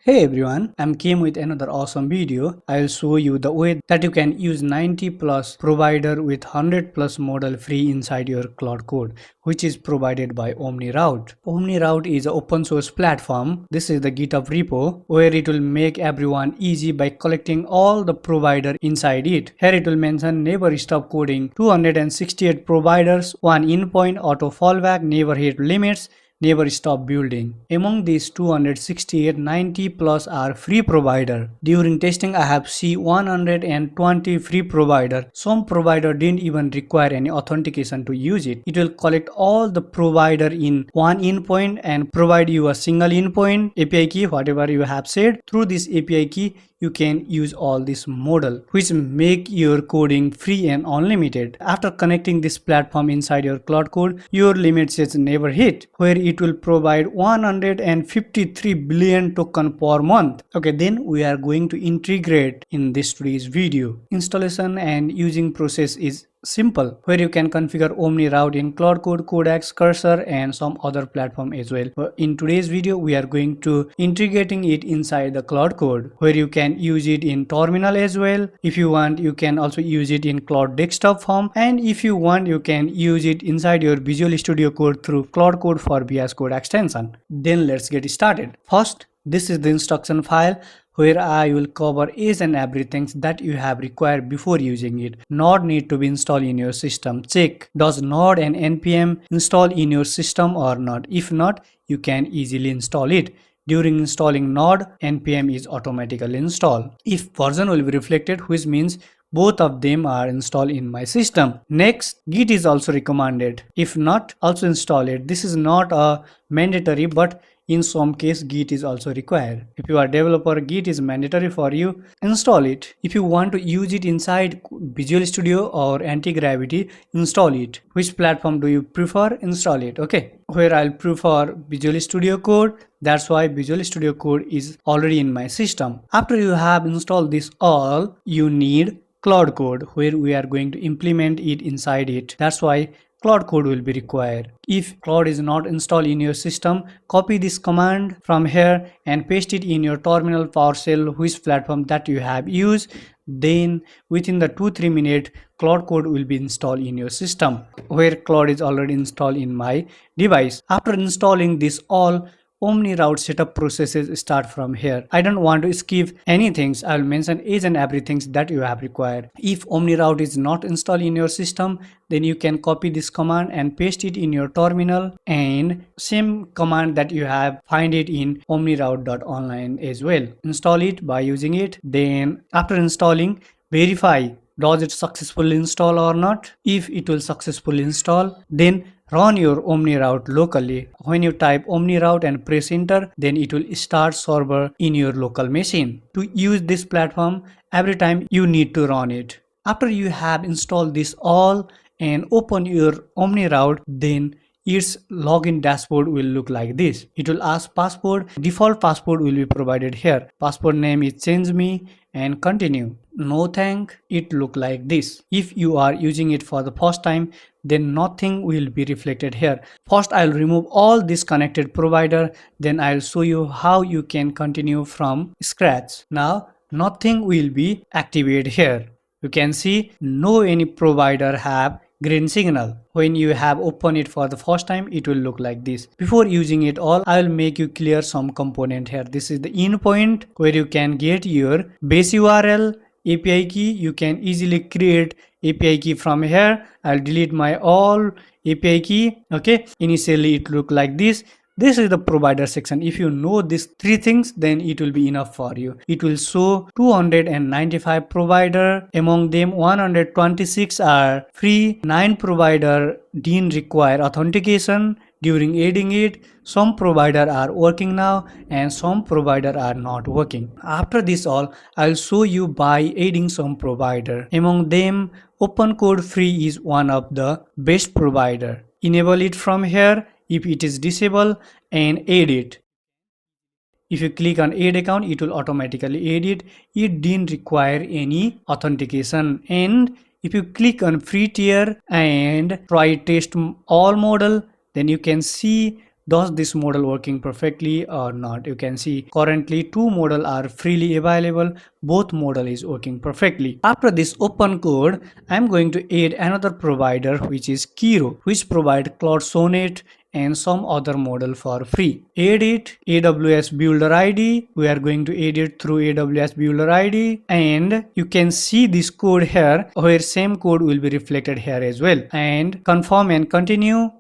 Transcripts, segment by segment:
Hey everyone, I'm came with another awesome video. I'll show you the way that you can use 90 plus provider with 100 plus model free inside your Claude Code, which is provided by OmniRoute. OmniRoute is an open source platform. This is the GitHub repo where it will make everyone easy by collecting all the provider inside it. Here it will mention never stop coding, 268 providers, one endpoint, auto fallback, never hit limits, never stop building. Among these 268, 90 plus are free provider. During testing I have seen 120 free provider. Some provider didn't even require any authentication to use it. It will collect all the provider in one endpoint and provide you a single endpoint API key, whatever you have said. Through this API key you can use all this model which make your coding free and unlimited. After connecting this platform inside your Claude Code, your limit is never hit, where it will provide 153 billion token per month. Okay, then we are going to integrate in this today's video. Installation and using process is simple, where you can configure OmniRoute in Claude Code, Codex, Cursor and some other platform as well. But in today's video we are going to integrating it inside the Claude Code, where you can use it in terminal as well. If you want, you can also use it in Claude desktop form, and if you want, you can use it inside your Visual Studio Code through Claude Code for VS Code extension. Then let's get started. First, this is the instruction file where I will cover each and everything that you have required before using it. Node need to be installed in your system. Check does Node and npm install in your system or not. If not, you can easily install it. During installing Node, npm is automatically installed. If version will be reflected, which means both of them are installed in my system. Next, Git is also recommended. If not, also install it. This is not a mandatory, but in some case Git is also required. If you are developer, Git is mandatory for you. Install it. If you want to use it inside Visual Studio or Anti-Gravity, install it. Which platform do you prefer? Install it. Okay. Where I'll prefer Visual Studio Code. That's why Visual Studio Code is already in my system. After you have installed this all, you need Claude Code, where we are going to implement it inside it. That's why Claude Code will be required. If Claude is not installed in your system, copy this command from here and paste it in your terminal PowerShell, which platform that you have used. Then within the 2-3 minutes, Claude Code will be installed in your system, where Claude is already installed in my device. After installing this all, OmniRoute setup processes start from here. I don't want to skip anything. I will mention each and everything that you have required. If OmniRoute is not installed in your system, then you can copy this command and paste it in your terminal, and same command that you have, find it in omniroute.online as well. Install it by using it. Then after installing, verify does it successfully install or not. If it will successfully install, then run your OmniRoute locally. When you type OmniRoute and press enter, then it will start server in your local machine. To use this platform, every time you need to run it. After you have installed this all and open your OmniRoute, then its login dashboard will look like this. It will ask password. Default password will be provided here. Password name is change me and continue. No thank. It look like this. If you are using it for the first time, then nothing will be reflected here. First, I'll remove all this connected provider. Then I'll show you how you can continue from scratch. Now, nothing will be activated here. You can see no any provider have green signal. When you have opened it for the first time, it will look like this. Before using it all, I will make you clear some component here. This is the endpoint where you can get your base URL, API key. You can easily create API key from here. I'll delete my all API key. Okay, initially it look like this. This is the provider section. If you know these three things, then it will be enough for you. It will show 295 provider. Among them, 126 are free. 9 provider didn't require authentication during adding it. Some provider are working now and some provider are not working. After this all, I'll show you by adding some provider. Among them, Open Code Free is one of the best provider. Enable it from here if it is disabled and add it. If you click on add account, it will automatically add it. It didn't require any authentication. And if you click on free tier and try test all model, then you can see does this model working perfectly or not. You can see currently two model are freely available. Both model is working perfectly. After this open code, I'm going to add another provider, which is Kiro, which provide Claude Sonnet and some other model for free. Add it, AWS Builder ID. We are going to add it through AWS Builder ID, and you can see this code here where same code will be reflected here as well. And confirm and continue.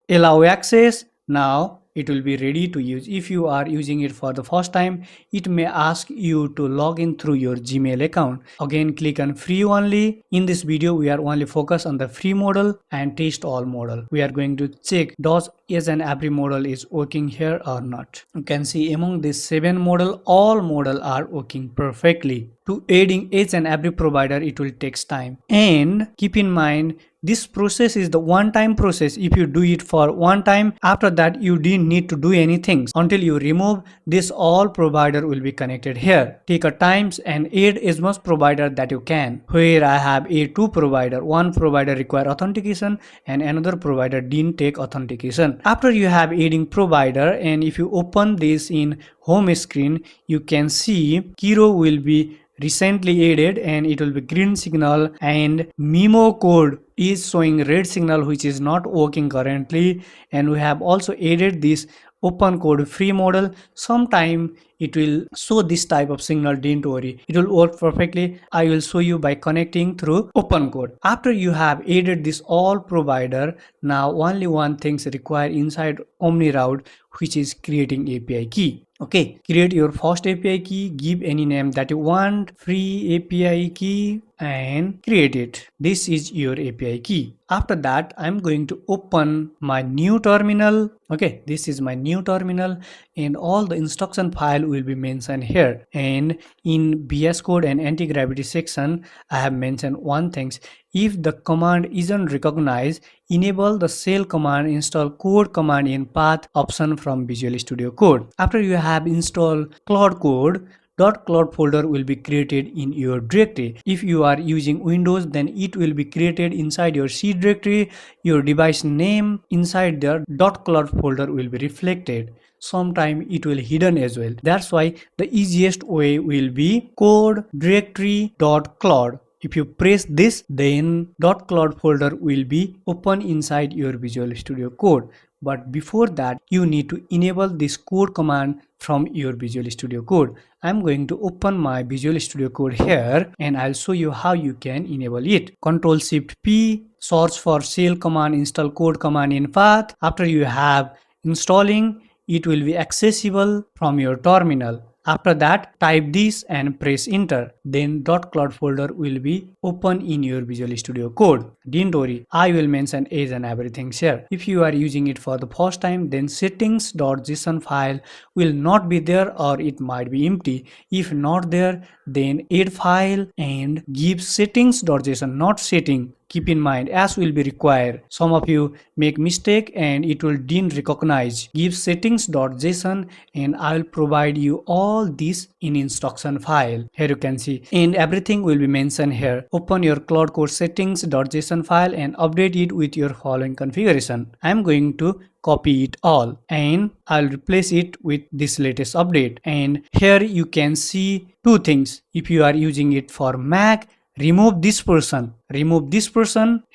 Allow access. Now it will be ready to use. If you are using it for the first time, it may ask you to log in through your Gmail account. Again, click on free only. In this video, we are only focused on the free model and test all model. We are going to check does each and every model is working here or not. You can see among these 7 model, all model are working perfectly. To adding each and every provider, it will take time. And keep in mind, this process is the one-time process. If you do it for one time, after that you didn't need to do anything until you remove this. All provider will be connected here. Take a times and add as much provider that you can. Where I have a 2 provider, one provider require authentication and another provider didn't take authentication. After you have adding provider, and if you open this in home screen, you can see Kiro will be recently added and it will be green signal, and memo code is showing red signal, which is not working currently. And we have also added this open code free model. Sometime it will show this type of signal. Don't worry, it will work perfectly. I will show you by connecting through open code. After you have added this all provider, now only one thing is required inside OmniRoute, which is creating API key. Okay, create your first API key, give any name that you want, free API key, and create it. This is your API key. After that, I'm going to open my new terminal. Okay, this is my new terminal, and all the instruction file will be mentioned here. And in VS Code and anti-gravity section, I have mentioned one thing. If the command isn't recognized, enable the shell command install code command in path option from Visual Studio Code. After you have installed Claude Code, .claude folder will be created in your directory. If you are using Windows, then it will be created inside your C directory. Your device name inside the .claude folder will be reflected. Sometime it will hidden as well. That's why the easiest way will be code directory.claude. If you press this, then .claude folder will be open inside your Visual Studio Code. But before that, you need to enable this code command from your Visual Studio Code. I'm going to open my Visual Studio Code here, and I'll show you how you can enable it. Ctrl+Shift+P, search for shell command, install code command in path. After you have installing, it will be accessible from your terminal. After that, type this and press enter. Then .claude folder will be open in your Visual Studio Code. Don't worry, I will mention age and everything here. If you are using it for the first time, then settings.json file will not be there, or it might be empty. If not there, then add file and give settings.json, not setting. Keep in mind, as will be required. Some of you make mistake and it will didn't recognize. Give settings.json and I will provide you all this in instruction file. Here you can see, and everything will be mentioned here. Open your Claude Code settings.json file and update it with your following configuration. I am going to copy it all and I'll replace it with this latest update. And here you can see two things. If you are using it for Mac, remove this person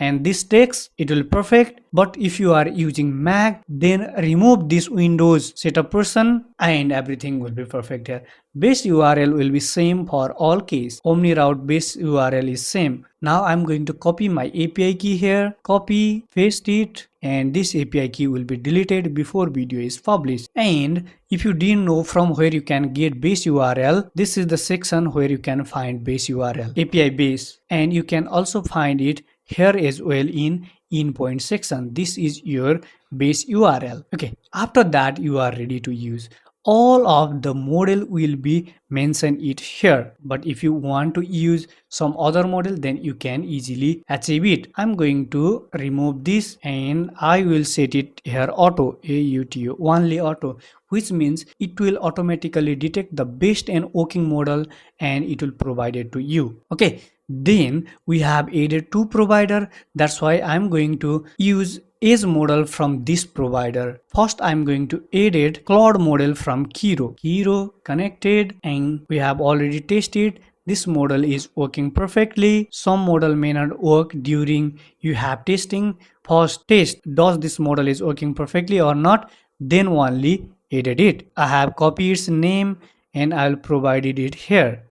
and this text, it will perfect. But if you are using Mac, then remove this Windows setup person and everything will be perfect here. Base URL will be same for all case. OmniRoute base URL is same. Now I'm going to copy my API key here, copy, paste it, and this API key will be deleted before video is published. And if you didn't know from where you can get base URL, this is the section where you can find base URL, API base, and you can also find it here as well in endpoint section. This is your base URL. Okay, after that you are ready to use. All of the model will be mentioned it here, but if you want to use some other model, then you can easily achieve it. I'm going to remove this and I will set it here auto, AUTO, only auto, which means it will automatically detect the best and working model and it will provide it to you. Okay, then we have added two provider. That's why I'm going to use edge model from this provider. First, I'm going to edit Claude model from Kiro. Kiro connected, and we have already tested. This model is working perfectly. Some model may not work during you have testing. First test, does this model is working perfectly or not? Then only edit it. I have copied its name and I'll provide it here.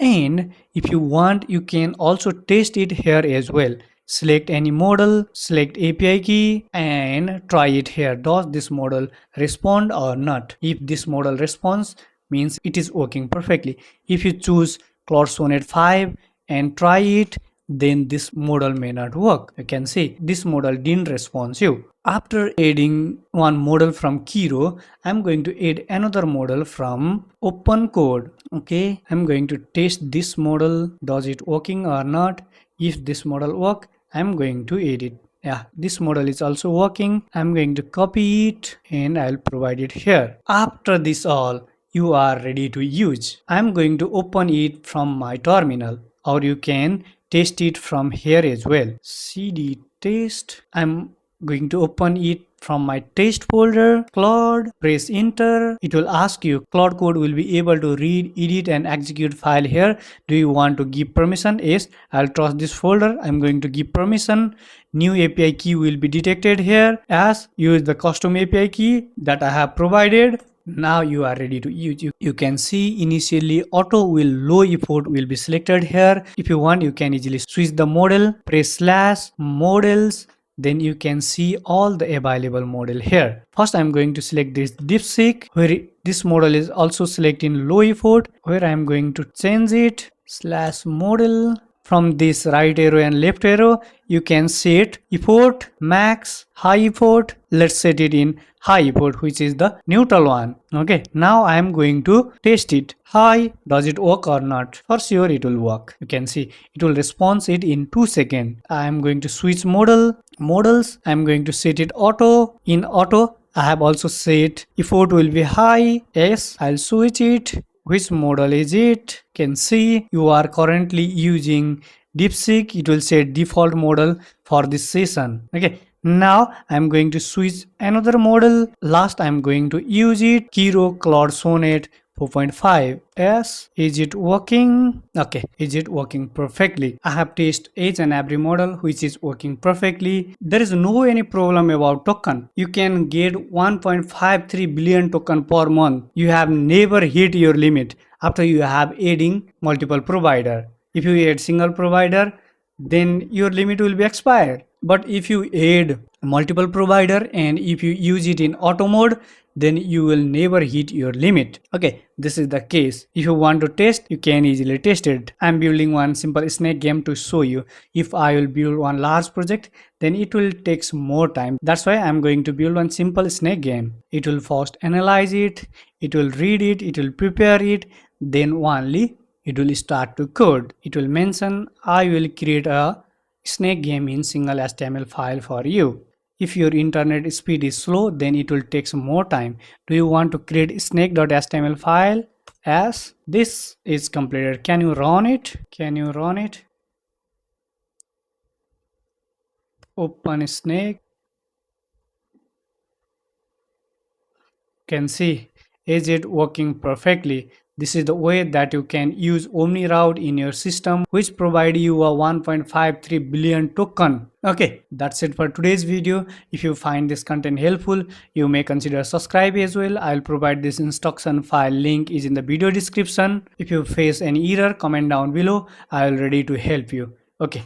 And if you want, you can also test it here as well. Select any model, select API key and try it here. Does this model respond or not? If this model responds, means it is working perfectly. If you choose Claude Sonnet 5 and try it, then this model may not work. You can see this model didn't respond you. After adding one model from Kiro, I'm going to add another model from Open Code. Okay, I'm going to test this model. Does it working or not? If this model work, I'm going to edit. Yeah, this model is also working. I'm going to copy it and I'll provide it here. After this all, you are ready to use. I'm going to open it from my terminal, or you can test it from here as well. cd test. I'm going to open it from my test folder. Claude, press enter. It will ask you, Claude Code will be able to read, edit and execute file here. Do you want to give permission? Yes, I'll trust this folder. I'm going to give permission. New API key will be detected here. As use the custom API key that I have provided. Now you are ready to use. You can see initially auto will low effort will be selected here. If you want, you can easily switch the model, press slash models. Then you can see all the available model here. First, I'm going to select this DeepSeek, where this model is also selecting low effort, where I'm going to change it slash model. From this right arrow and left arrow, you can set effort, max, high effort. Let's set it in high effort, which is the neutral one. Okay, now I am going to test it. High, does it work or not? For sure it will work. You can see it will respond it in 2 seconds. I am going to switch models. I am going to set it auto. In auto, I have also set effort will be high. Yes, I'll switch it. Which model is it? Can see you are currently using DeepSeek. It will say default model for this session. Okay, now I'm going to switch another model. Last I'm going to use it, Kiro Claude Sonnet 4.5. Yes, is it working? Okay, is it working perfectly? I have tested each and every model which is working perfectly. There is no any problem about token. You can get 1.53 billion token per month. You have never hit your limit after you have adding multiple provider. If you add single provider, then your limit will be expired. But if you add multiple provider and if you use it in auto mode, then you will never hit your limit. Okay, this is the case. If you want to test, you can easily test it. I'm building one simple snake game to show you. If I will build one large project, then it will take more time. That's why I'm going to build one simple snake game. It will first analyze it, it will read it, it will prepare it, then only it will start to code. It will mention I will create a snake game in single HTML file for you. If your internet speed is slow, then it will take some more time. Do you want to create snake.html file? As this is completed, can you run it? Can you run it? Open snake. Can see, is it working perfectly? This is the way that you can use OmniRoute in your system, which provide you a 1.53 billion token. Okay, that's it for today's video. If you find this content helpful, you may consider subscribe as well. I'll provide this instruction file link is in the video description. If you face any error, comment down below. I'll ready to help you. Okay.